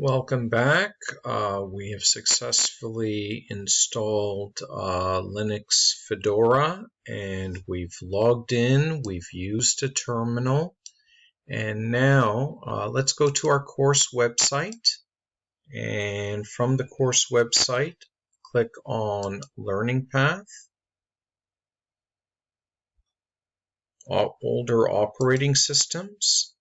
Welcome back. We have successfully installed Linux Fedora and we've logged in, we've used a terminal, and now let's go to our course website, and from the course website click on Learning Path, Older Operating Systems.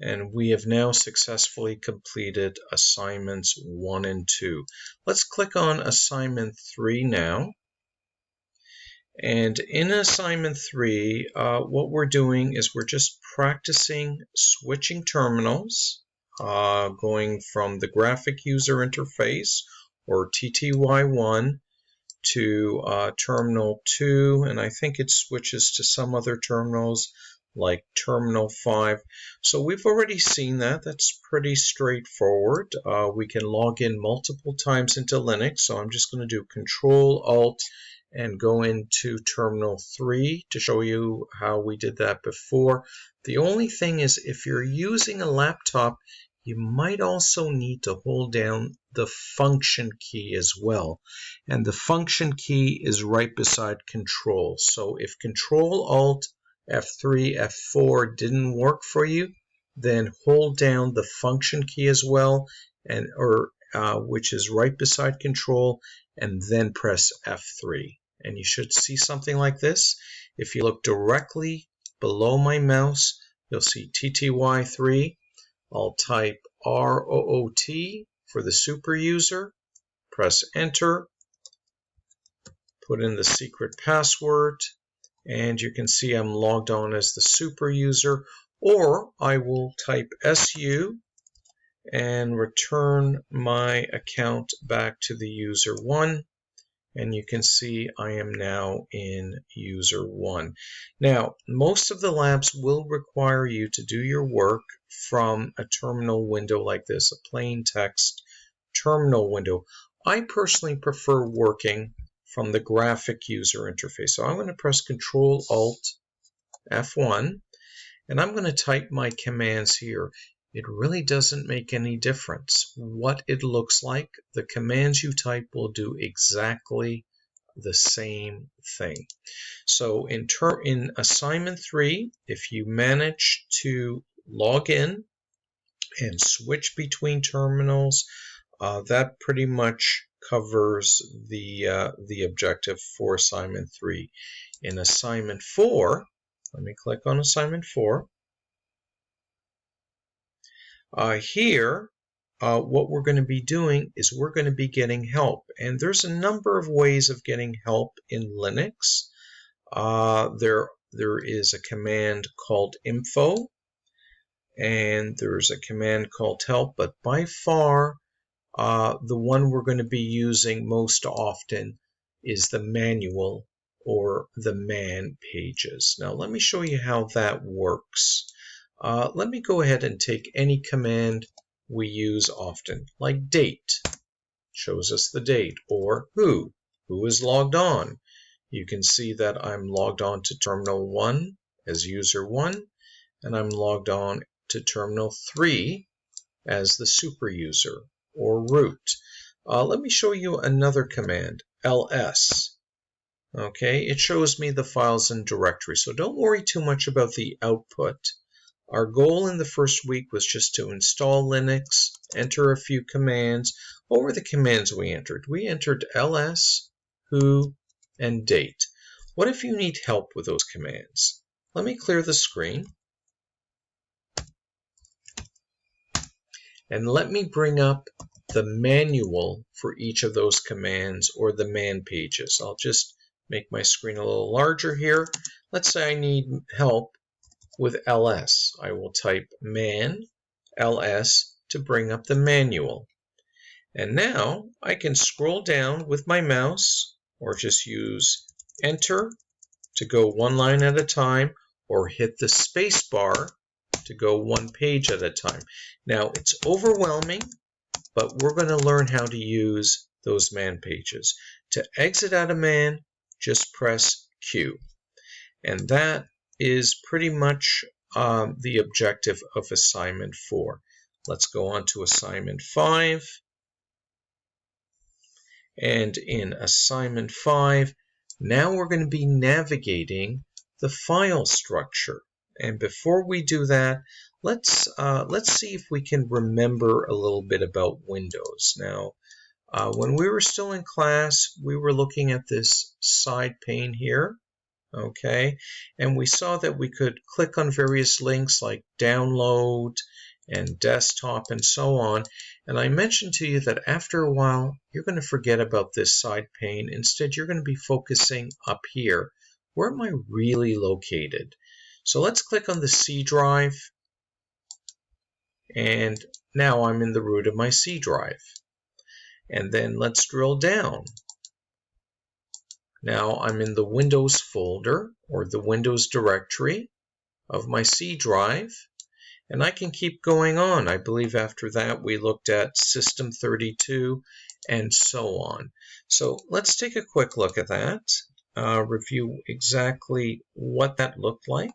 And we have now successfully completed assignments 1 and 2. Let's click on assignment 3 now. And in assignment 3, what we're doing is we're just practicing switching terminals, going from the graphic user interface, or TTY1, to terminal 2, and I think it switches to some other terminals like terminal 5. So we've already seen that. That's pretty straightforward. We can log in multiple times into Linux, so I'm just going to do Control-Alt and go into terminal 3 to show you how we did that before. The only thing is, if you're using a laptop, you might also need to hold down the function key as well. And the function key is right beside Control. So if Control-Alt F3, F4 didn't work for you, then hold down the function key as well, and which is right beside Control, and then press F3. And you should see something like this. If you look directly below my mouse, you'll see TTY3. I'll type ROOT for the super user, press Enter, put in the secret password, and you can see I'm logged on as the super user, or I will type SU and return my account back to the user 1, and you can see I am now in user 1. Now, most of the labs will require you to do your work from a terminal window like this, a plain text terminal window. I personally prefer working from the graphic user interface. So I'm going to press Control-Alt F1, and I'm going to type my commands here. It really doesn't make any difference what it looks like. The commands you type will do exactly the same thing. So in assignment 3, if you manage to log in and switch between terminals, that pretty much covers the objective for assignment 3. In assignment 4, let me click on assignment 4. Here, what we're going to be doing is we're going to be getting help. And there's a number of ways of getting help in Linux. There is a command called info, and there's a command called help, but by far, the one we're going to be using most often is the manual or the man pages. Now let me show you how that works. Let me go ahead and take any command we use often, like date, shows us the date, or who is logged on. You can see that I'm logged on to terminal 1 as user 1, and I'm logged on to terminal 3 as the super user, or root. Let me show you another command, ls. Okay, it shows me the files and directory, so don't worry too much about the output. Our goal in the first week was just to install Linux, enter a few commands. What were the commands we entered? We entered ls, who, and date. What if you need help with those commands? Let me clear the screen. And let me bring up the manual for each of those commands, or the man pages. I'll just make my screen a little larger here. Let's say I need help with ls. I will type man ls to bring up the manual. And now I can scroll down with my mouse, or just use enter to go one line at a time, or hit the space bar to go one page at a time. Now it's overwhelming, but we're going to learn how to use those man pages. To exit out of man, just press Q. And that is pretty much the objective of assignment 4. Let's go on to assignment 5. And in assignment 5, now we're going to be navigating the file structure. And before we do that, let's see if we can remember a little bit about Windows. Now, when we were still in class, we were looking at this side pane here. Okay, and we saw that we could click on various links like download and desktop and so on. And I mentioned to you that after a while, you're going to forget about this side pane. Instead, you're going to be focusing up here. Where am I really located? So let's click on the C drive. And now I'm in the root of my C drive. And then let's drill down. Now I'm in the Windows folder or the Windows directory of my C drive, and I can keep going on. I believe after that we looked at System32 and so on. So let's take a quick look at that, review exactly what that looked like.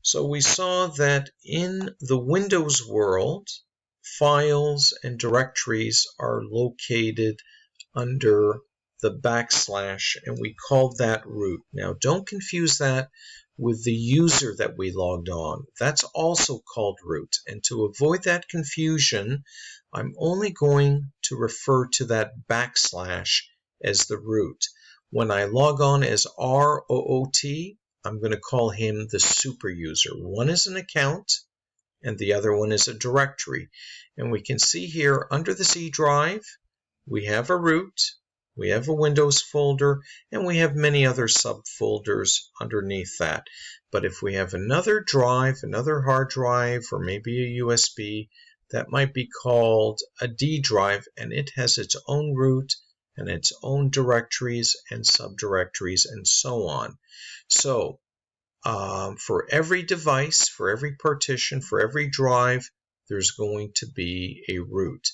So we saw that in the Windows world, files and directories are located under the backslash, and we called that root. Now, don't confuse that with the user that we logged on. That's also called root. And to avoid that confusion, I'm only going to refer to that backslash as the root. When I log on as ROOT, I'm going to call him the super user. One is an account and the other one is a directory. And we can see here under the C drive, we have a root, we have a Windows folder, and we have many other subfolders underneath that. But if we have another drive, another hard drive, or maybe a USB, that might be called a D drive, and it has its own root and its own directories and subdirectories and so on. So for every device, for every partition, for every drive, there's going to be a root.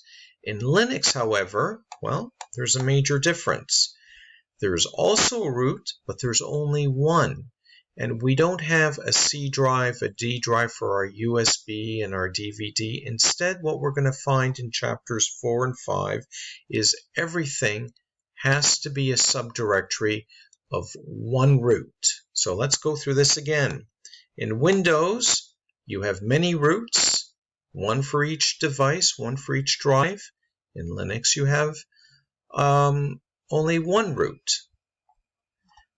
In Linux, however, well, there's a major difference. There's also a root, but there's only one. And we don't have a C drive, a D drive for our USB and our DVD. Instead, what we're going to find in chapters 4 and 5 is everything has to be a subdirectory of one root. So let's go through this again. In Windows, you have many roots, one for each device, one for each drive. In Linux, you have only one root.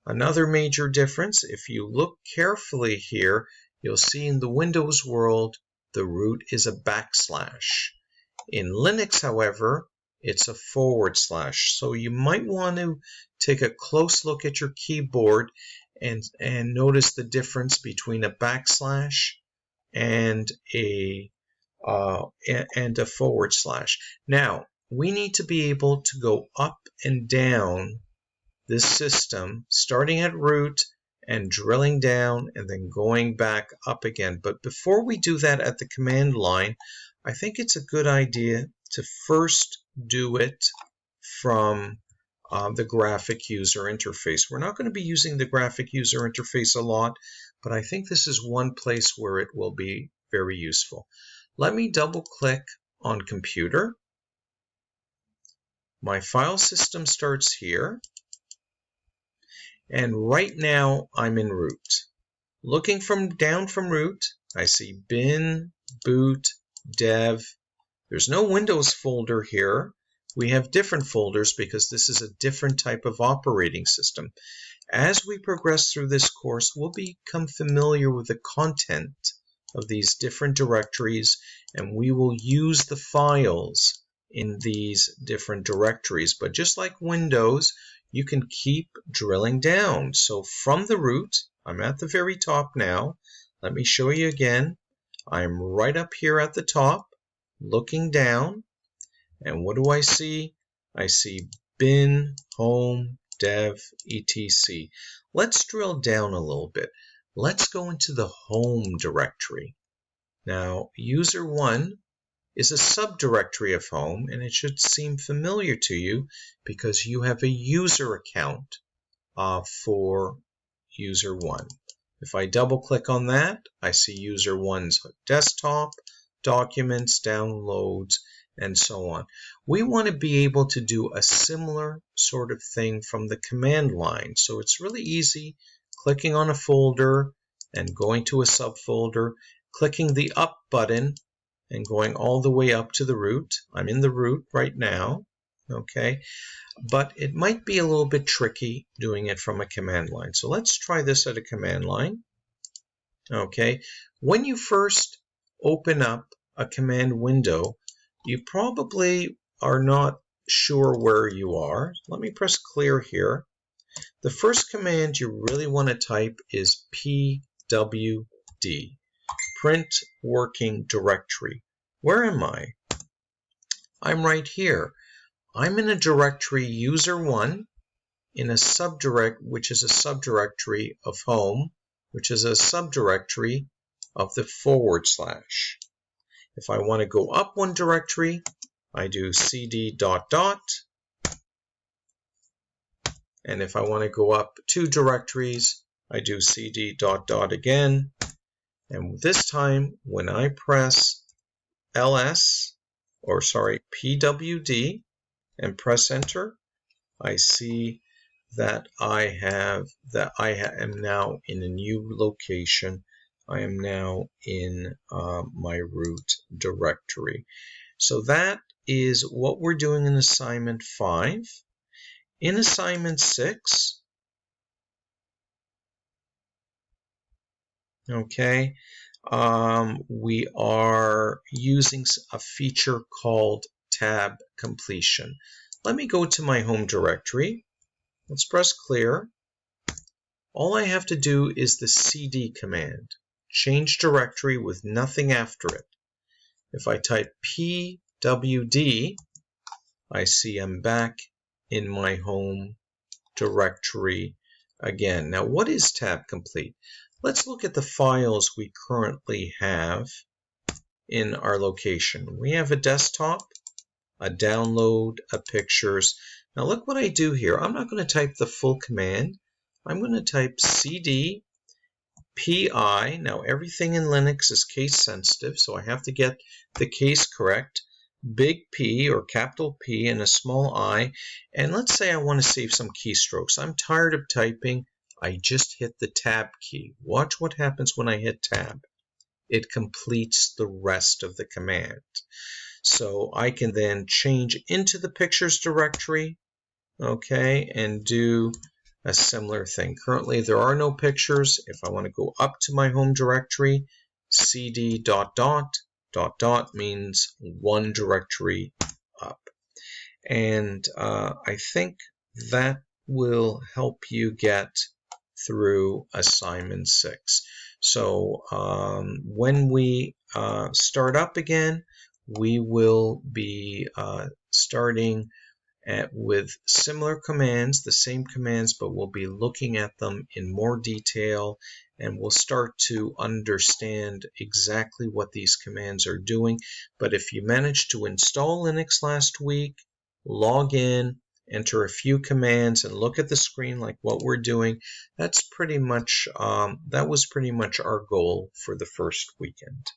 Another major difference, if you look carefully here, you'll see in the Windows world, the root is a backslash. In Linux, however, it's a /. So you might want to take a close look at your keyboard and notice the difference between a backslash and a /. Now, we need to be able to go up and down this system, starting at root and drilling down and then going back up again. But before we do that at the command line, I think it's a good idea to first do it from the graphic user interface. We're not going to be using the graphic user interface a lot, but I think this is one place where it will be very useful. Let me double click on computer. My file system starts here. And right now I'm in root. Looking down from root, I see bin, boot, dev. There's no Windows folder here. We have different folders because this is a different type of operating system. As we progress through this course, we'll become familiar with the content of these different directories, and we will use the files in these different directories. But just like Windows, you can keep drilling down. So from the root, I'm at the very top now. Let me show you again. I'm right up here at the top, looking down. And what do I see? I see bin, home, dev etc. Let's drill down a little bit. Let's go into the home directory. Now, user1 is a subdirectory of home, and it should seem familiar to you because you have a user account for user1. If I double click on that, I see user1's desktop, documents, downloads, and so on. We want to be able to do a similar sort of thing from the command line. So it's really easy, clicking on a folder and going to a subfolder, clicking the up button and going all the way up to the root. I'm in the root right now, okay? But it might be a little bit tricky doing it from a command line. So let's try this at a command line, okay? When you first open up a command window, you probably are not sure where you are. Let me press clear here. The first command you really want to type is pwd. Print working directory. Where am I? I'm right here. I'm in a directory user1 in a subdirect, which is a subdirectory of home, which is a subdirectory of the /. If I want to go up one directory, I do cd ... And if I want to go up two directories, I do cd ... again. And this time, when I press pwd and press enter, I see that I am now in a new location. I am now in my root directory. So that is what we're doing in assignment 5. In assignment 6, okay, we are using a feature called tab completion. Let me go to my home directory. Let's press clear. All I have to do is the cd command, change directory with nothing after it. If I type pwd, I see I'm back in my home directory again. Now, what is tab complete? Let's look at the files we currently have in our location. We have a desktop, a download, a pictures. Now look what I do here. I'm not going to type the full command. I'm going to type cd pi. Now everything in Linux is case sensitive, so I have to get the case correct. Big P or capital P and a small I. And let's say I want to save some keystrokes. I'm tired of typing. I just hit the tab key. Watch what happens when I hit tab. It completes the rest of the command. So I can then change into the pictures directory, okay, and do a similar thing. Currently there are no pictures. If I want to go up to my home directory, cd ... means one directory up. And I think that will help you get through assignment 6. So when we start up again, we will be starting with similar commands, the same commands, but we'll be looking at them in more detail, and we'll start to understand exactly what these commands are doing. But if you managed to install Linux last week, log in, enter a few commands, and look at the screen like what we're doing, that's pretty much that was pretty much our goal for the first weekend.